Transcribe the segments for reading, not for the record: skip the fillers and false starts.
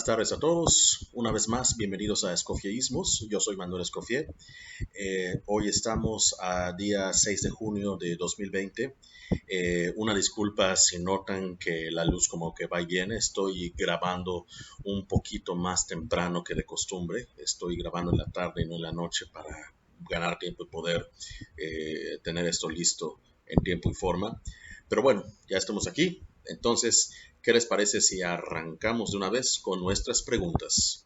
Buenas tardes a todos. Una vez más, bienvenidos a Escofieismos. Yo soy Manuel Escofier. Hoy estamos a día 6 de junio de 2020. Una disculpa si notan que la luz como que va y viene. Estoy grabando un poquito más temprano que de costumbre. Estoy grabando en la tarde y no en la noche para ganar tiempo y poder tener esto listo en tiempo y forma. Pero bueno, ya estamos aquí. Entonces, ¿qué les parece si arrancamos de una vez con nuestras preguntas?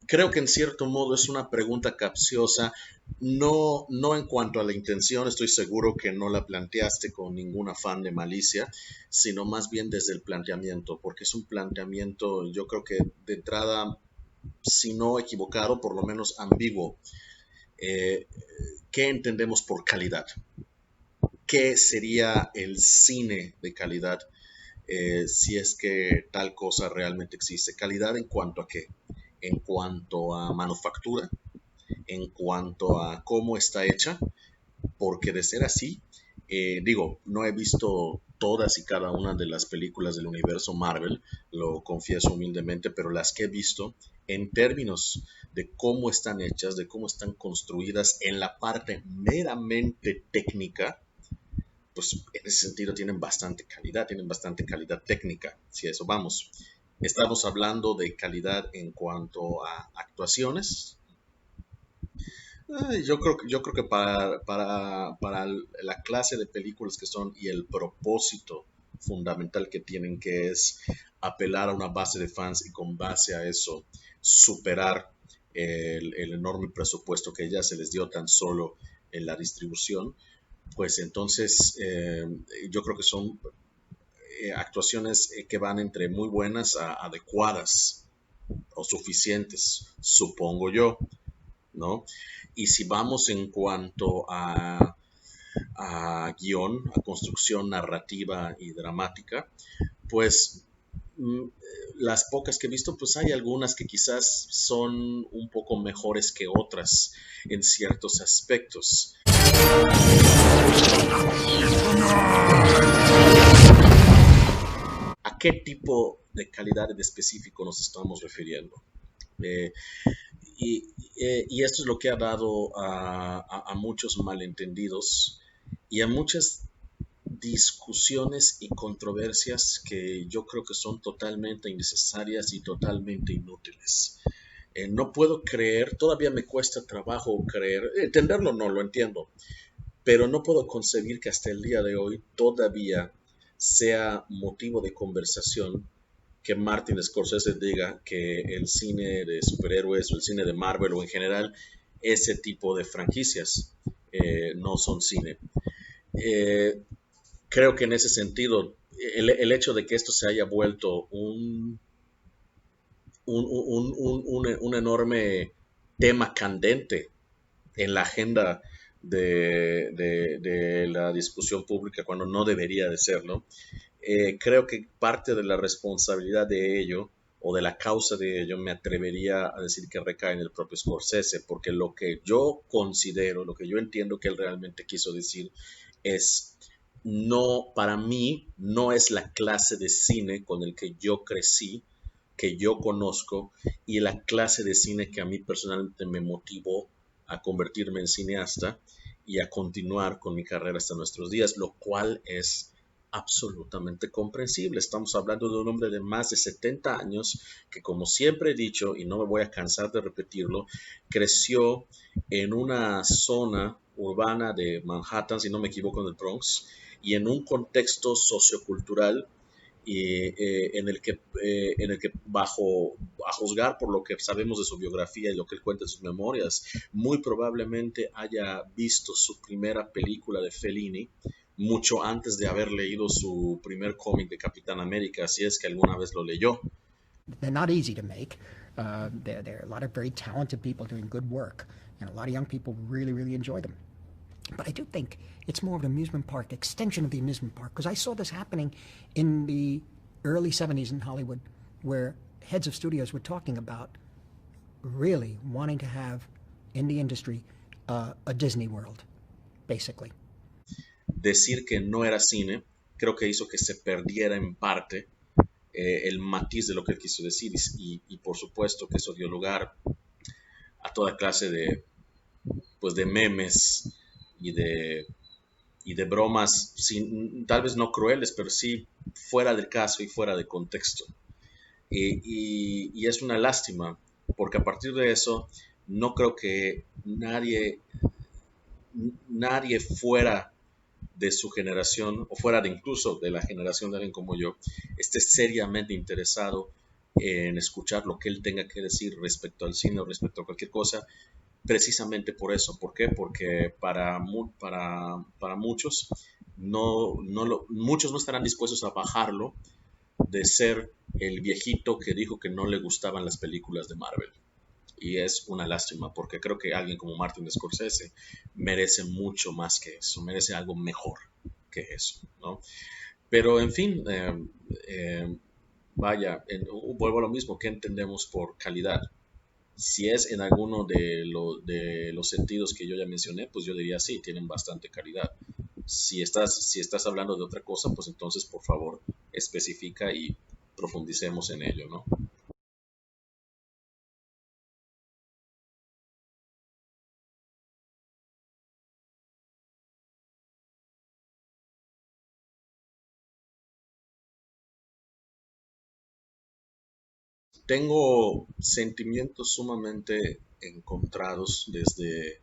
Creo que en cierto modo es una pregunta capciosa, no en cuanto a la intención, estoy seguro que no la planteaste con ningún afán de malicia, sino más bien desde el planteamiento, porque es un planteamiento, yo creo que de entrada, si no equivocado, por lo menos ambiguo. Eh, ¿Qué entendemos por calidad? ¿Qué sería el cine de calidad si es que tal cosa realmente existe? ¿Calidad en cuanto a qué? En cuanto a manufactura, en cuanto a cómo está hecha, porque de ser así, digo, no he visto todas y cada una de las películas del universo Marvel, lo confieso humildemente, pero las que he visto, en términos de cómo están hechas, de cómo están construidas en la parte meramente técnica, pues en ese sentido tienen bastante calidad técnica, si a eso vamos. Estamos hablando de calidad en cuanto a actuaciones. Yo creo que para la clase de películas que son y el propósito fundamental que tienen, que es apelar a una base de fans y con base a eso superar el enorme presupuesto que ya se les dio tan solo en la distribución, pues entonces yo creo que son actuaciones que van entre muy buenas a adecuadas o suficientes, supongo yo, ¿no? Y si vamos en cuanto a guión, a construcción narrativa y dramática, pues las pocas que he visto, pues hay algunas que quizás son un poco mejores que otras en ciertos aspectos. ¿A qué tipo de calidad en específico nos estamos refiriendo? Eh, y esto es lo que ha dado a muchos malentendidos y a muchas discusiones y controversias que yo creo que son totalmente innecesarias y totalmente inútiles. No puedo creer, todavía me cuesta trabajo creer, entenderlo no, lo entiendo, pero no puedo concebir que hasta el día de hoy todavía sea motivo de conversación que Martin Scorsese diga que el cine de superhéroes o el cine de Marvel o en general ese tipo de franquicias no son cine. Eh, Creo que en ese sentido el hecho de que esto se haya vuelto un enorme tema candente en la agenda de la discusión pública cuando no debería de serlo, creo que parte de la responsabilidad de ello o de la causa de ello me atrevería a decir que recae en el propio Scorsese, porque lo que yo considero, lo que yo entiendo que él realmente quiso decir es, no, para mí no es la clase de cine con el que yo crecí, que yo conozco y la clase de cine que a mí personalmente me motivó a convertirme en cineasta y a continuar con mi carrera hasta nuestros días, lo cual es absolutamente comprensible. Estamos hablando de un hombre de más de 70 años que, como siempre he dicho, y no me voy a cansar de repetirlo, creció en una zona urbana de Manhattan, si no me equivoco, en el Bronx, y en un contexto sociocultural en el que bajo a juzgar por lo que sabemos de su biografía y lo que él cuenta en sus memorias, muy probablemente haya visto su primera película de Fellini mucho antes de haber leído su primer cómic de Capitán América, si es que alguna vez lo leyó. They're not easy to make. There are a lot of very talented people doing good work, and a lot of young people really, really enjoy them. But I do think it's more of an amusement park, extension of the amusement park, because I saw this happening in the early 70s in Hollywood, where heads of studios were talking about really wanting to have in the industry a Disney World, basically. Decir que no era cine, creo que hizo que se perdiera en parte el matiz de lo que él quiso decir y por supuesto que eso dio lugar a toda clase pues de memes y de, y de bromas, sin, tal vez no crueles, pero sí fuera del caso y fuera de contexto. Y es una lástima, porque a partir de eso no creo que nadie fuera de su generación o fuera de incluso de la generación de alguien como yo esté seriamente interesado en escuchar lo que él tenga que decir respecto al cine o respecto a cualquier cosa, precisamente por eso. ¿Por qué? Porque para muchos muchos no estarán dispuestos a bajarlo de ser el viejito que dijo que no le gustaban las películas de Marvel. Y es una lástima porque creo que alguien como Martin Scorsese merece mucho más que eso, merece algo mejor que eso, ¿no? Pero en fin, vaya, vuelvo a lo mismo, ¿qué entendemos por calidad? Si es en alguno de los sentidos que yo ya mencioné, pues yo diría sí, tienen bastante calidad. Si estás hablando de otra cosa, pues entonces por favor especifica y profundicemos en ello, ¿no? Tengo sentimientos sumamente encontrados desde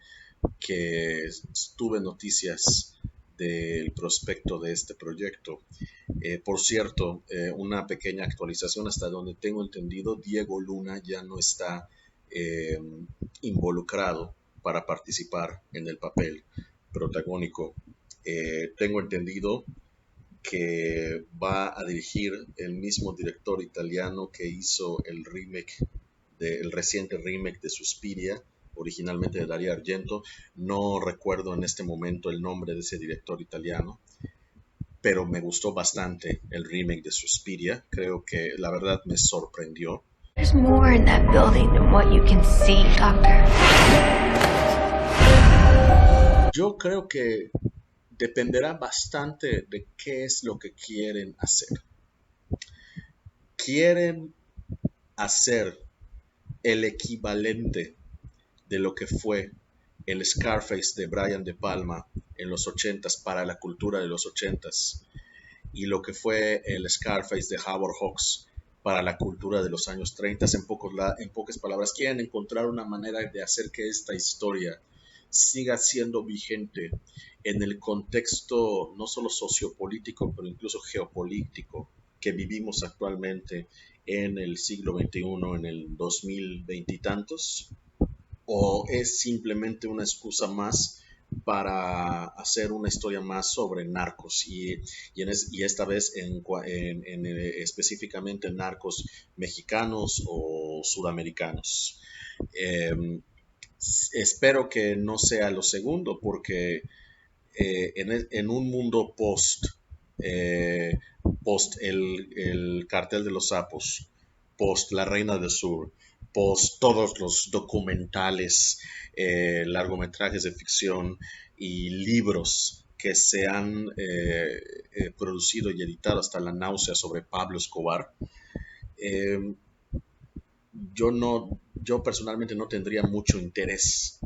que tuve noticias del prospecto de este proyecto. Por cierto, una pequeña actualización hasta donde tengo entendido, Diego Luna ya no está eh, involucrado para participar en el papel protagónico. Tengo entendido que va a dirigir el mismo director italiano que hizo el reciente remake de Suspiria, originalmente de Dario Argento. No recuerdo en este momento el nombre de ese director italiano, pero me gustó bastante el remake de Suspiria. Creo que la verdad me sorprendió. There's more in that building than what you can see, Doctor. Yo creo que dependerá bastante de qué es lo que quieren hacer. Quieren hacer el equivalente de lo que fue el Scarface de Brian De Palma en los 80s para la cultura de los 80s y lo que fue el Scarface de Howard Hawks para la cultura de los años 30 en pocas palabras. Quieren encontrar una manera de hacer que esta historia siga siendo vigente en el contexto no solo sociopolítico, pero incluso geopolítico que vivimos actualmente en el siglo XXI, en el 2020 y tantos, o es simplemente una excusa más para hacer una historia más sobre narcos y esta vez específicamente narcos mexicanos o sudamericanos. Eh, Espero que no sea lo segundo porque en un mundo eh, post el cartel de los sapos, post La Reina del Sur, post todos los documentales, largometrajes de ficción y libros que se han producido y editado hasta la náusea sobre Pablo Escobar. Eh, yo personalmente no tendría mucho interés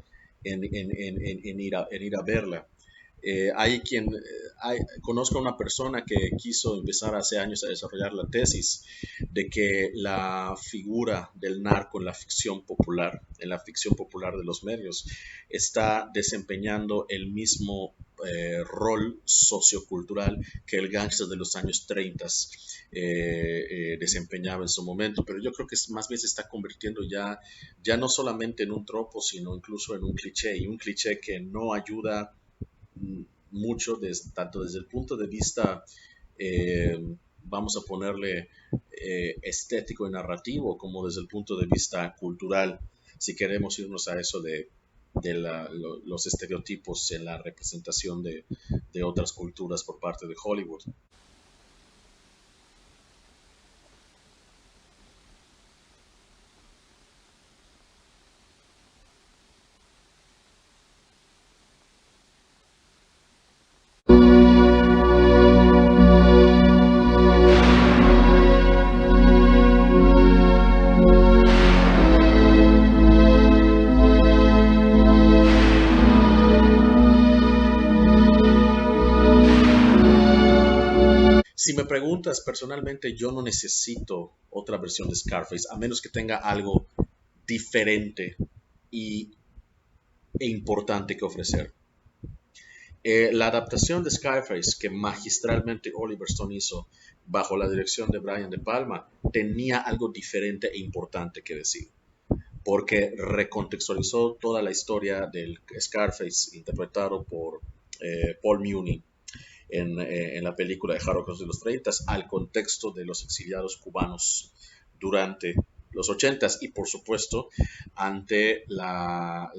en ir a verla. Conozco a una persona que quiso empezar hace años a desarrollar la tesis de que la figura del narco en la ficción popular de los medios, está desempeñando el mismo rol sociocultural que el gángster de los años 30 desempeñaba en su momento, pero yo creo que más bien se está convirtiendo ya no solamente en un tropo, sino incluso en un cliché, y un cliché que no ayuda mucho, tanto desde el punto de vista, eh, vamos a ponerle estético y narrativo, como desde el punto de vista cultural, si queremos irnos a eso de los estereotipos en la representación de otras culturas por parte de Hollywood. Si me preguntas personalmente, yo no necesito otra versión de Scarface, a menos que tenga algo diferente y, e importante que ofrecer. La adaptación de Scarface que magistralmente Oliver Stone hizo bajo la dirección de Brian De Palma tenía algo diferente e importante que decir, porque recontextualizó toda la historia del Scarface interpretado por Paul Muni en la película de Harold Cross de los 30 al contexto de los exiliados cubanos durante los 80 y por supuesto ante la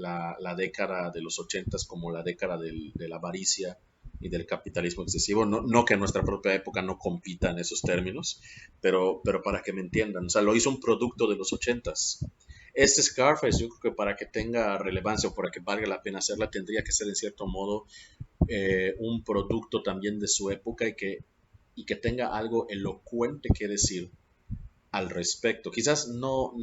década de los 80 como la década de la avaricia y del capitalismo excesivo. No que en nuestra propia época no compita en esos términos, pero para que me entiendan, o sea, lo hizo un producto de los 80. Este Scarface, yo creo que para que tenga relevancia o para que valga la pena hacerla, tendría que ser en cierto modo un producto también de su época y que tenga algo elocuente que decir al respecto. Quizás no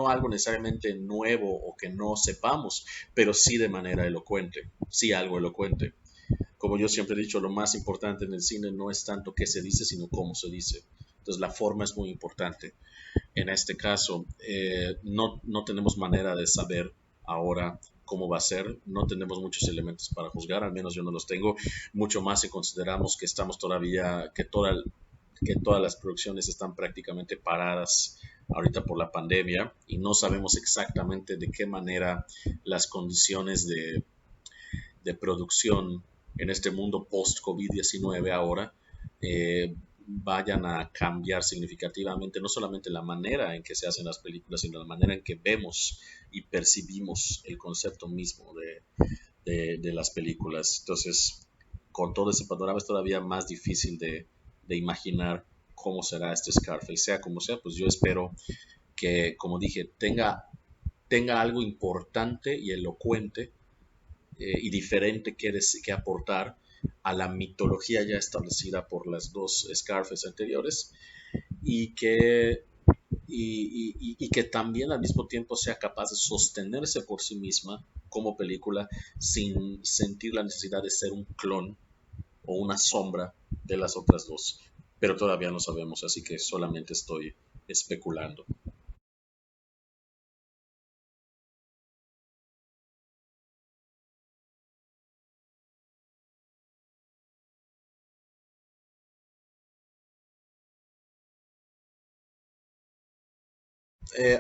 algo necesariamente nuevo o que no sepamos, pero sí de manera elocuente, sí algo elocuente. Como yo siempre he dicho, lo más importante en el cine no es tanto qué se dice, sino cómo se dice. Entonces la forma es muy importante. En este caso, no tenemos manera de saber ahora cómo va a ser, no tenemos muchos elementos para juzgar, al menos yo no los tengo, mucho más si consideramos que estamos todavía, que todas las producciones están prácticamente paradas ahorita por la pandemia y no sabemos exactamente de qué manera las condiciones de producción en este mundo post-COVID-19 ahora vayan a cambiar significativamente no solamente la manera en que se hacen las películas, sino la manera en que vemos y percibimos el concepto mismo de las películas. Entonces, con todo ese panorama es todavía más difícil de imaginar cómo será este Scarface. Sea como sea, pues yo espero que, como dije, tenga algo importante y elocuente y diferente que aportar a la mitología ya establecida por las dos Scarface anteriores y que también al mismo tiempo sea capaz de sostenerse por sí misma como película sin sentir la necesidad de ser un clon o una sombra de las otras dos. Pero todavía no sabemos, así que solamente estoy especulando.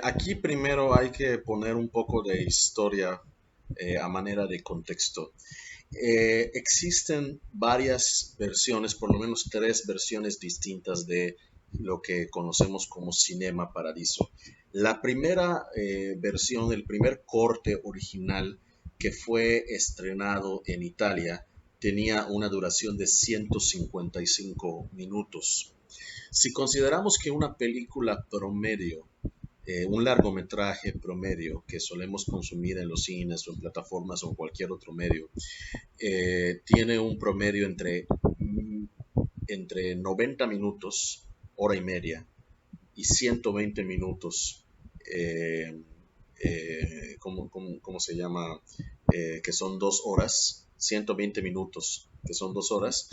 Aquí primero hay que poner un poco de historia a manera de contexto. Existen varias versiones, por lo menos tres versiones distintas de lo que conocemos como Cinema Paradiso. La primera versión, el primer corte original que fue estrenado en Italia, tenía una duración de 155 minutos. Si consideramos que una película promedio un largometraje promedio que solemos consumir en los cines o en plataformas o en cualquier otro medio, tiene un promedio entre 90 minutos, hora y media, y 120 minutos, ¿cómo se llama? Que son 2 horas, 120 minutos, que son 2 horas.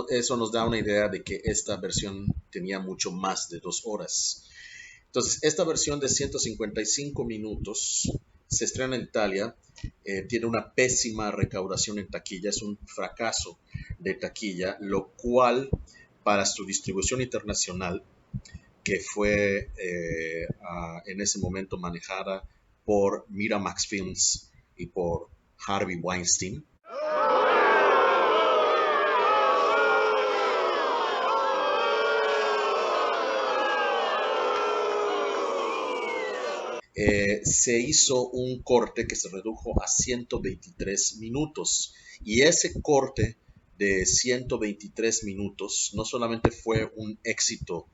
Eso nos da una idea de que esta versión tenía mucho más de 2 horas. Entonces, esta versión de 155 minutos se estrena en Italia, tiene una pésima recaudación en taquilla, es un fracaso de taquilla, lo cual para su distribución internacional, que fue en ese momento manejada por Miramax Films y por Harvey Weinstein, se hizo un corte que se redujo a 123 minutos y ese corte de 123 minutos no solamente fue un éxito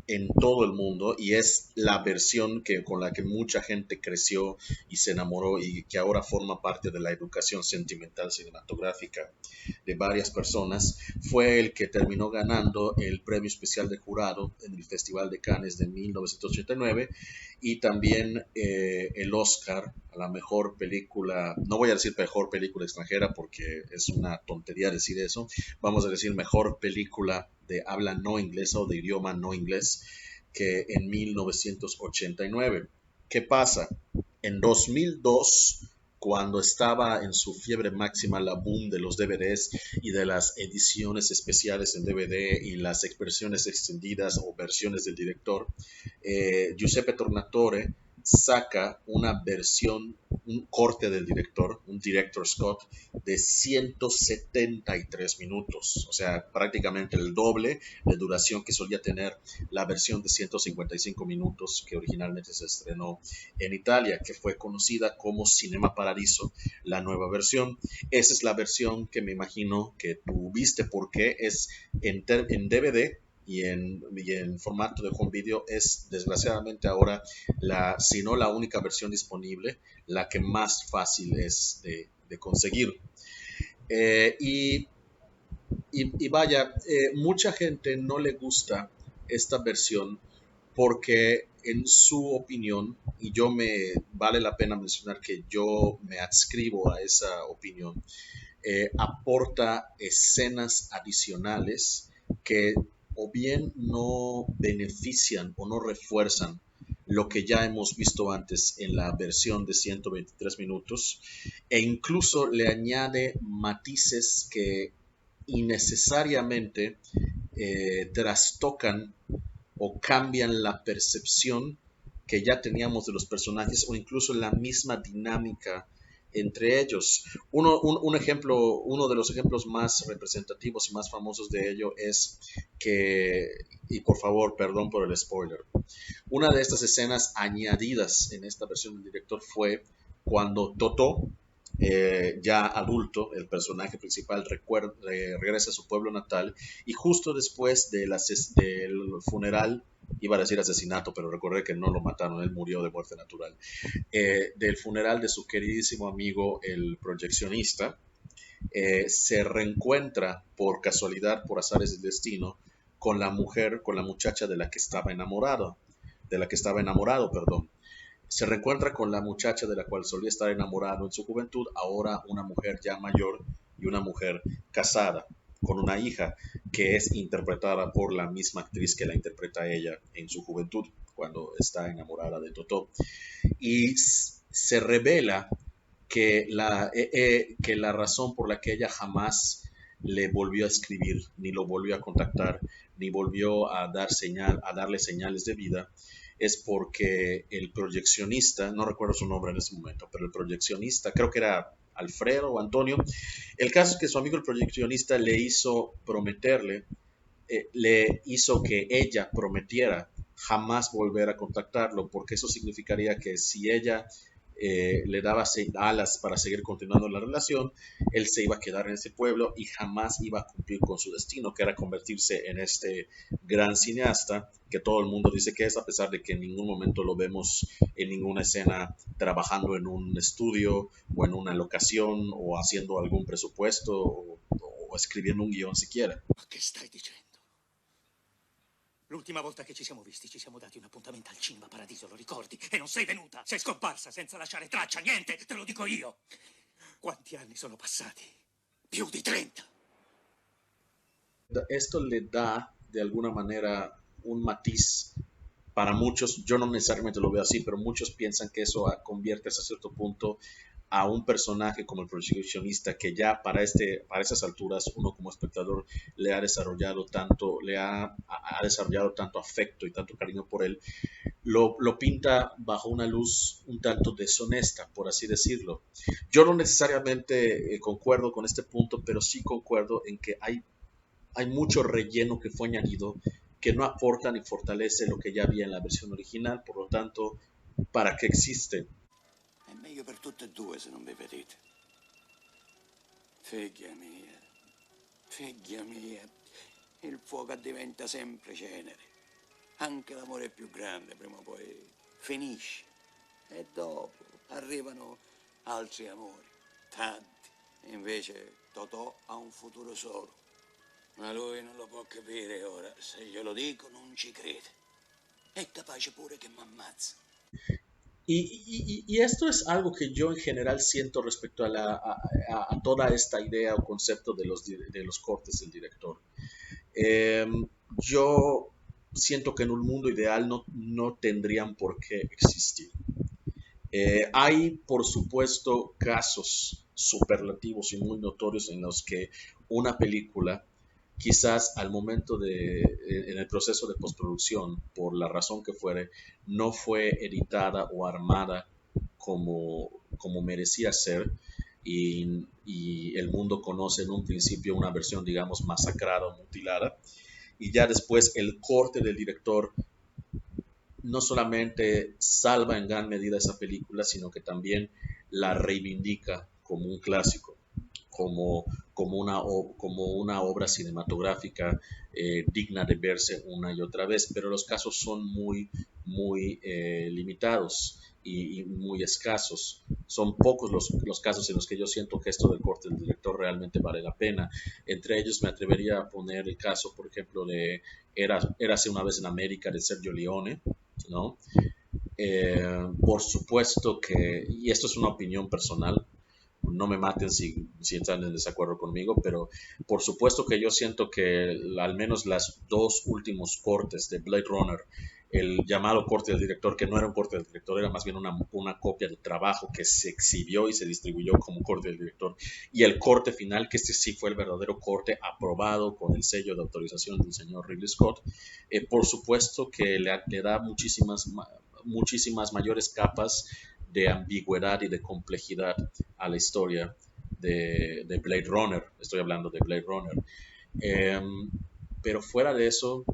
en todo el mundo y es la versión con la que mucha gente creció y se enamoró y que ahora forma parte de la educación sentimental cinematográfica de varias personas, fue el que terminó ganando el premio especial de jurado en el Festival de Cannes de 1989 y también el Oscar a la mejor película, no voy a decir mejor película extranjera porque es una tontería decir eso, vamos a decir mejor película de habla no inglesa o de idioma no inglés que en 1989. ¿Qué pasa? En 2002, cuando estaba en su fiebre máxima la boom de los DVDs y de las ediciones especiales en DVD y las expresiones extendidas o versiones del director, Giuseppe Tornatore saca una versión, un corte del director, un director Scott, de 173 minutos, o sea, prácticamente el doble de duración que solía tener la versión de 155 minutos que originalmente se estrenó en Italia, que fue conocida como Cinema Paradiso, la nueva versión. Esa es la versión que me imagino que tú viste porque es en DVD y en formato de home video es desgraciadamente ahora si no la única versión disponible, la que más fácil es de conseguir. Eh, y, y vaya, mucha gente no le gusta esta versión porque en su opinión, y vale la pena mencionar que yo me adscribo a esa opinión, aporta escenas adicionales que o bien no benefician o no refuerzan lo que ya hemos visto antes en la versión de 123 minutos e incluso le añade matices que innecesariamente trastocan o cambian la percepción que ya teníamos de los personajes o incluso la misma dinámica entre ellos. Uno de los ejemplos más representativos y más famosos de ello es que, y por favor, perdón por el spoiler, una de estas escenas añadidas en esta versión del director fue cuando Totó, ya adulto, el personaje principal regresa a su pueblo natal y justo después del funeral, iba a decir asesinato, pero recordé que no lo mataron, él murió de muerte natural, del funeral de su queridísimo amigo el proyeccionista, se reencuentra por casualidad, por azares del destino, con la mujer, con la muchacha de la que estaba enamorado, perdón. Se reencuentra con la muchacha de la cual solía estar enamorado en su juventud, ahora una mujer ya mayor y una mujer casada, con una hija que es interpretada por la misma actriz que la interpreta ella en su juventud, cuando está enamorada de Totó. Y se revela que la razón por la que ella jamás le volvió a escribir, ni lo volvió a contactar, ni volvió a darle señales de vida, es porque el proyeccionista, no recuerdo su nombre en ese momento, pero el proyeccionista, creo que era Alfredo o Antonio, el caso es que su amigo el proyeccionista le hizo prometerle, le hizo que ella prometiera jamás volver a contactarlo, porque eso significaría que si ella le daba alas para seguir continuando la relación, él se iba a quedar en ese pueblo y jamás iba a cumplir con su destino, que era convertirse en este gran cineasta que todo el mundo dice que es, a pesar de que en ningún momento lo vemos en ninguna escena trabajando en un estudio o en una locación o haciendo algún presupuesto o escribiendo un guión siquiera. Ma che stai dicendo? L'ultima volta che ci siamo visti ci siamo dati un appuntamento al Cinema Paradiso, lo ricordi? E non sei venuta! Sei scomparsa senza lasciare traccia, niente, te lo dico io! Quanti anni sono passati? Più di 30! Esto le da de alguna manera un matiz para muchos, yo no necesariamente lo veo así, pero muchos piensan que eso convierte hasta cierto punto a un personaje como el proyeccionista que ya para esas alturas uno como espectador ha desarrollado tanto afecto y tanto cariño por él, lo pinta bajo una luz un tanto deshonesta, por así decirlo. Yo no necesariamente concuerdo con este punto, pero sí concuerdo en que hay mucho relleno que fue añadido que no aporta ni fortalece lo que ya había en la versión original, por lo tanto, ¿para qué existe? È meglio per tutte e due se non vi vedete. Figlia mia, figlia mia, il fuoco diventa sempre cenere. Anche l'amore più grande prima o poi finisce. E dopo arrivano altri amori, tanti. Invece Totò ha un futuro solo. Ma lui non lo può capire ora. Se glielo dico non ci crede. È capace pure che m'ammazza. Y esto es algo que yo en general siento respecto a toda esta idea o concepto de los cortes del director. Eh, yo siento que en un mundo ideal no tendrían por qué existir. Hay, por supuesto, casos superlativos y muy notorios en los que una película, quizás al momento en el proceso de postproducción, por la razón que fuere, no fue editada o armada como merecía ser, y el mundo conoce en un principio una versión, digamos, masacrada o mutilada, y ya después el corte del director no solamente salva en gran medida esa película, sino que también la reivindica como un clásico, como una obra cinematográfica digna de verse una y otra vez. Pero los casos son muy limitados y muy escasos. Son pocos los casos en los que yo siento que esto del corte del director realmente vale la pena. Entre ellos me atrevería a poner el caso, por ejemplo, de Érase una vez en América, de Sergio Leone, ¿no? Por supuesto que, y esto es una opinión personal, no me maten si están en desacuerdo conmigo, pero por supuesto que yo siento que al menos los dos últimos cortes de Blade Runner, el llamado corte del director, que no era un corte del director, era más bien una copia de trabajo que se exhibió y se distribuyó como corte del director, y el corte final, que este sí fue el verdadero corte aprobado con el sello de autorización del señor Ridley Scott, por supuesto que le da muchísimas mayores capas de ambigüedad y de complejidad a la historia de Blade Runner. Estoy hablando de Blade Runner. Pero fuera de eso,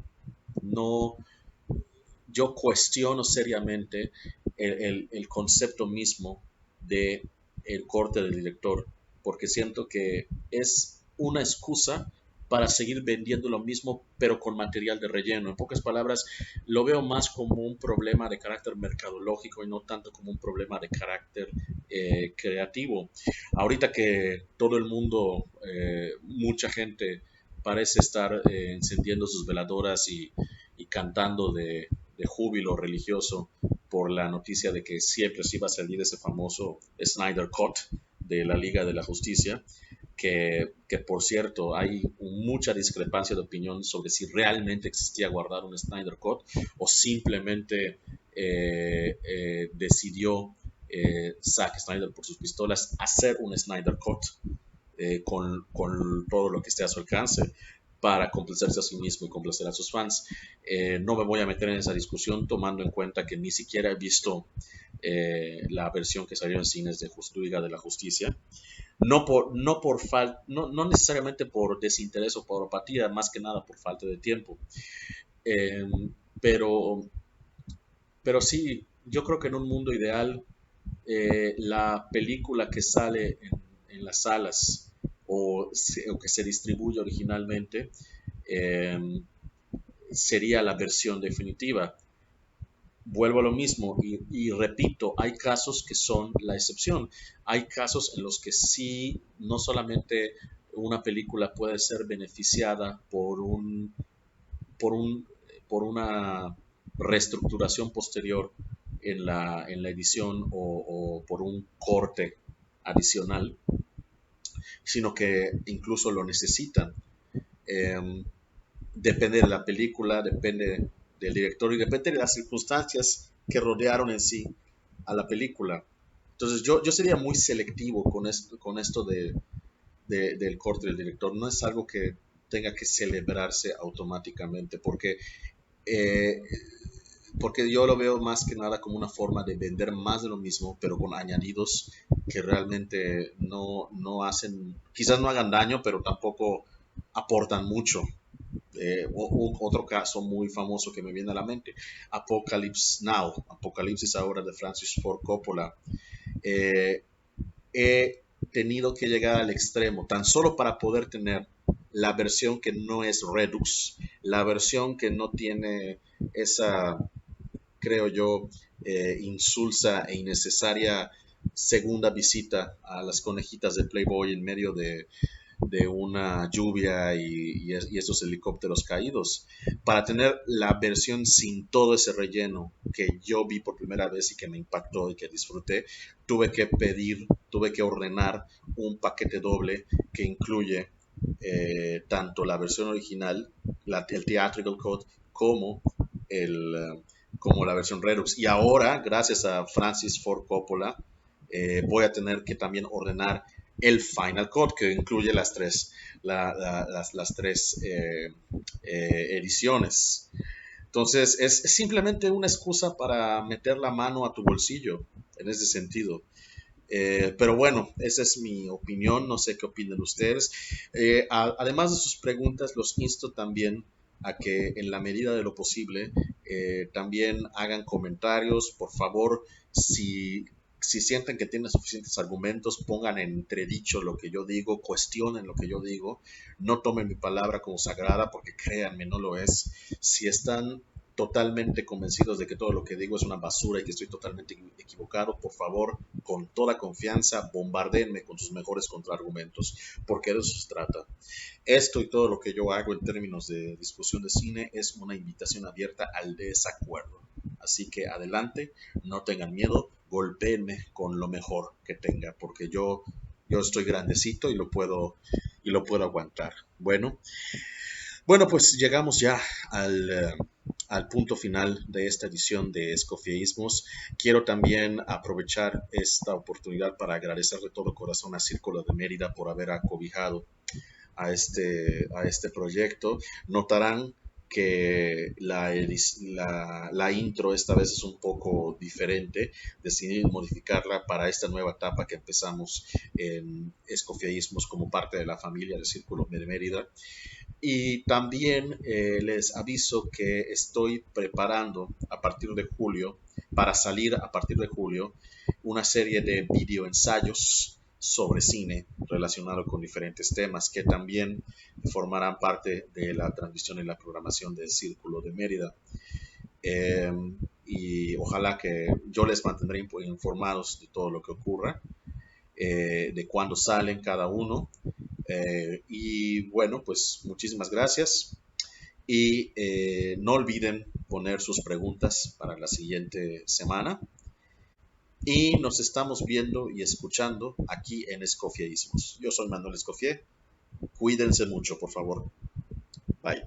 no, yo cuestiono seriamente el concepto mismo de el corte del director, porque siento que es una excusa para seguir vendiendo lo mismo, pero con material de relleno. En pocas palabras, lo veo más como un problema de carácter mercadológico y no tanto como un problema de carácter creativo. Ahorita que todo el mundo, mucha gente parece estar encendiendo sus veladoras y cantando de júbilo religioso por la noticia de que siempre se iba a salir ese famoso Snyder Cut de la Liga de la Justicia, que por cierto hay mucha discrepancia de opinión sobre si realmente existía guardar un Snyder Cut o simplemente decidió Zack Snyder por sus pistolas hacer un Snyder Cut con todo lo que esté a su alcance para complacerse a sí mismo y complacer a sus fans. No me voy a meter en esa discusión tomando en cuenta que ni siquiera he visto la versión que salió en cines de Liga de la Justicia. No necesariamente por desinterés o por apatía, más que nada por falta de tiempo. Eh, pero, pero sí, yo creo que en un mundo ideal, la película que sale en las salas o que se distribuye originalmente eh, sería la versión definitiva. Vuelvo a lo mismo y repito, hay casos que son la excepción. Hay casos en los que sí, no solamente una película puede ser beneficiada por, un, por una reestructuración posterior en la edición o por un corte adicional, sino que incluso lo necesitan. Depende de la película, depende del director y depende de las circunstancias que rodearon en sí a la película. Entonces yo sería muy selectivo con esto del corte del director. No es algo que tenga que celebrarse automáticamente, eh, porque yo lo veo más que nada como una forma de vender más de lo mismo, pero con añadidos que realmente no hacen, quizás no hagan daño, pero tampoco aportan mucho. Otro caso muy famoso que me viene a la mente, Apocalypse Now, Apocalipsis ahora, de Francis Ford Coppola. He tenido que llegar al extremo, tan solo para poder tener la versión que no es Redux, la versión que no tiene esa, creo yo, insulsa e innecesaria segunda visita a las conejitas de Playboy en medio de una lluvia y esos helicópteros caídos, para tener la versión sin todo ese relleno que yo vi por primera vez y que me impactó y que disfruté. Tuve que ordenar un paquete doble que incluye tanto la versión original, el Theatrical Code, como, como la versión Redux. Y ahora, gracias a Francis Ford Coppola, voy a tener que también ordenar el Final Cut, que incluye las tres ediciones. Entonces, es simplemente una excusa para meter la mano a tu bolsillo, en ese sentido. Pero bueno, esa es mi opinión, no sé qué opinan ustedes. Además de sus preguntas, los insto también a que en la medida de lo posible también hagan comentarios. Por favor, si sienten que tienen suficientes argumentos, pongan en entredicho lo que yo digo, cuestionen lo que yo digo, no tomen mi palabra como sagrada, porque créanme, no lo es. Si están totalmente convencidos de que todo lo que digo es una basura y que estoy totalmente equivocado, por favor, con toda confianza, bombardeenme con sus mejores contraargumentos, porque de eso se trata. Esto y todo lo que yo hago en términos de discusión de cine es una invitación abierta al desacuerdo. Así que adelante, no tengan miedo, golpéenme con lo mejor que tenga, porque yo estoy grandecito y lo puedo aguantar. Bueno, pues llegamos ya al punto final de esta edición de Escofieísmos. Quiero también aprovechar esta oportunidad para agradecer de todo corazón a Círculo de Mérida por haber acobijado a este proyecto. Notarán que la intro esta vez es un poco diferente. Decidí modificarla para esta nueva etapa que empezamos en Escofieísmos como parte de la familia del Círculo de Mérida. Y también les aviso que estoy preparando a partir de julio, para salir a partir de julio, una serie de videoensayos sobre cine relacionado con diferentes temas que también formarán parte de la transmisión y la programación del Círculo de Mérida. Y ojalá que yo les mantendré informados de todo lo que ocurra, de cuándo salen cada uno. Y bueno, pues muchísimas gracias. Y no olviden poner sus preguntas para la siguiente semana. Y nos estamos viendo y escuchando aquí en Escofieísmos. Yo soy Manuel Escofié. Cuídense mucho, por favor. Bye.